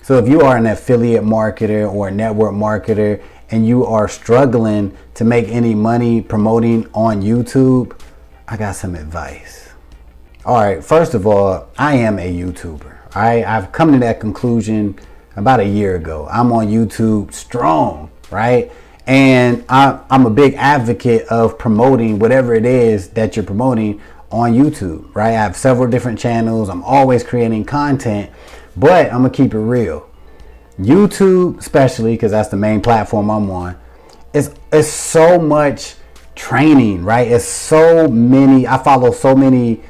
So if you are an affiliate marketer or a network marketer and you are struggling to make any money promoting on YouTube, I got some advice. All right, first of all, I am a YouTuber. I've come to that conclusion about a year ago. I'm on YouTube strong, right? And I'm a big advocate of promoting whatever it is that you're promoting on YouTube, right? I have several different channels. I'm always creating content, but I'm gonna keep it real. YouTube, especially because that's the main platform I'm on, it's so much training, right? It's so many. I follow so many,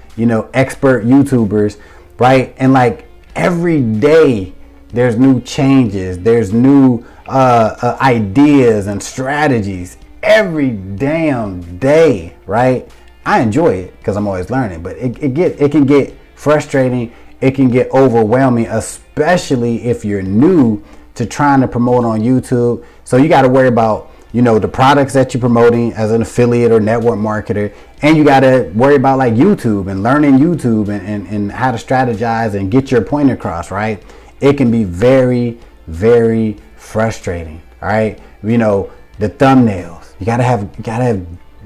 expert YouTubers, right? And like every day, there's new changes. There's new ideas and strategies every damn day, right? I enjoy it because I'm always learning, but it can get frustrating. It can get overwhelming, especially if you're new to trying to promote on YouTube. So you got to worry about, the products that you're promoting as an affiliate or network marketer. And you got to worry about like YouTube and learning YouTube and how to strategize and get your point across, right? It can be very, very frustrating. All right. The thumbnails, you gotta have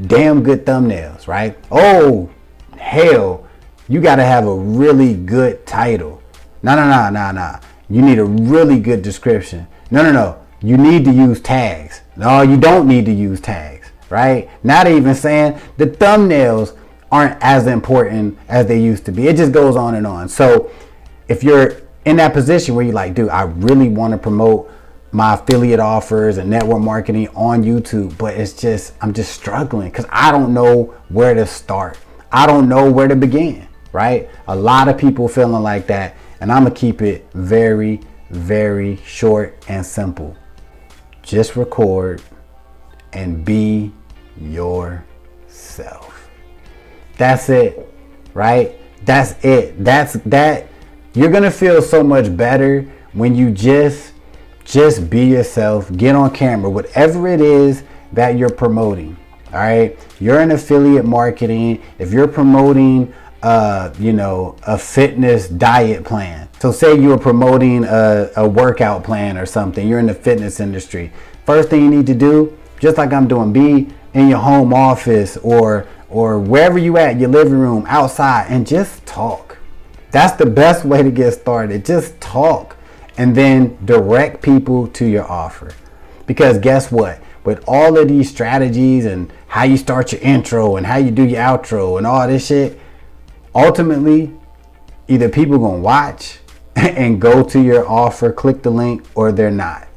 damn good thumbnails, right? Oh, hell, you gotta have a really good title. No. You need a really good description. No. You need to use tags. No, you don't need to use tags, right? Not even saying the thumbnails aren't as important as they used to be. It just goes on and on. So if you're in that position where you're like, dude, I really want to promote my affiliate offers and network marketing on YouTube, but I'm just struggling because I don't know where to start. I don't know where to begin, right? A lot of people feeling like that, and I'm gonna keep it very, very short and simple. Just record and be yourself. That's it, right? That's it. That's that. You're gonna feel so much better when you just be yourself, get on camera, whatever it is that you're promoting. All right. You're in affiliate marketing. If you're promoting, a fitness diet plan. So say you're promoting a workout plan or something. You're in the fitness industry. First thing you need to do, just like I'm doing, be in your home office or wherever you at, your living room, outside, and just talk. That's the best way to get started. Just talk and then direct people to your offer. Because guess what? With all of these strategies and how you start your intro and how you do your outro and all this shit, ultimately, either people gonna watch and go to your offer, click the link, or they're not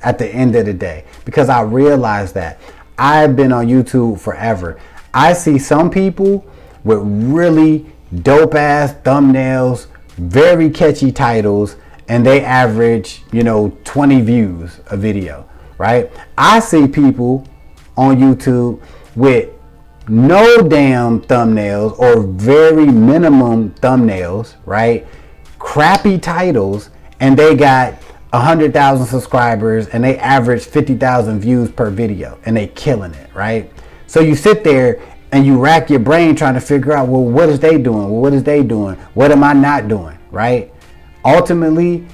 at the end of the day. Because I realized that I've been on YouTube forever. I see some people with really dope ass thumbnails, very catchy titles, and they average, 20 views a video, right? I see people on YouTube with no damn thumbnails or very minimum thumbnails, right? Crappy titles, and they got 100,000 subscribers and they average 50,000 views per video and they killing it, right? So you sit there and you rack your brain trying to figure out, well, what is they doing? Well, what is they doing? What am I not doing, right? Ultimately,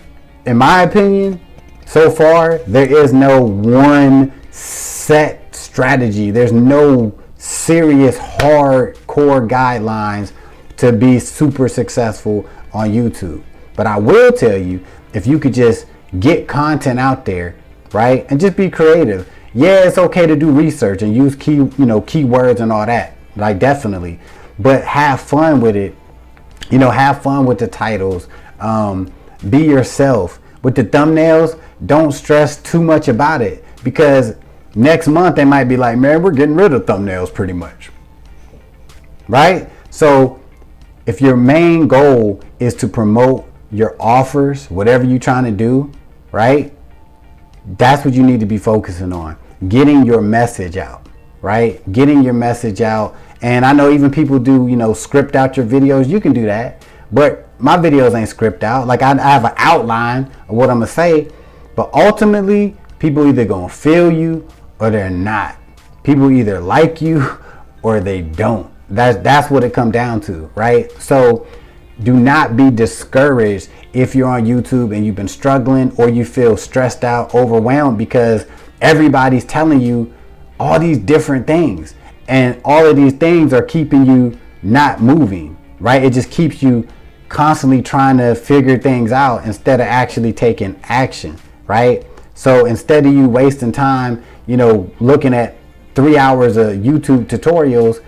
in my opinion, so far, there is no one set strategy. There's no serious hardcore guidelines to be super successful on YouTube. But I will tell you, if you could just get content out there, right, and just be creative. Yeah, it's okay to do research and use keywords and all that, like definitely. But have fun with it. Have fun with the titles. Be yourself. With the thumbnails, don't stress too much about it, because next month they might be like, man, we're getting rid of thumbnails pretty much, right? So if your main goal is to promote your offers, whatever you're trying to do, right, that's what you need to be focusing on. Getting your message out, right? Getting your message out. And I know even people do, script out your videos. You can do that, but my videos ain't script out. Like I have an outline of what I'm gonna say, but ultimately people either gonna feel you or they're not. People either like you or they don't. That's what it comes down to, right? So do not be discouraged if you're on YouTube and you've been struggling, or you feel stressed out, overwhelmed, because everybody's telling you all these different things, and all of these things are keeping you not moving, right? It just keeps you constantly trying to figure things out instead of actually taking action, right? So instead of you wasting time, looking at 3 hours of YouTube tutorials,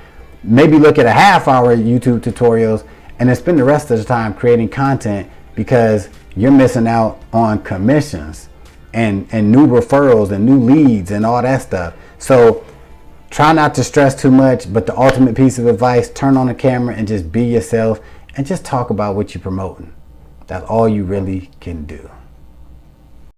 maybe look at a half hour YouTube tutorials and then spend the rest of the time creating content, because you're missing out on commissions and new referrals and new leads and all that stuff. So try not to stress too much, but the ultimate piece of advice, turn on the camera and just be yourself and just talk about what you're promoting. That's all you really can do.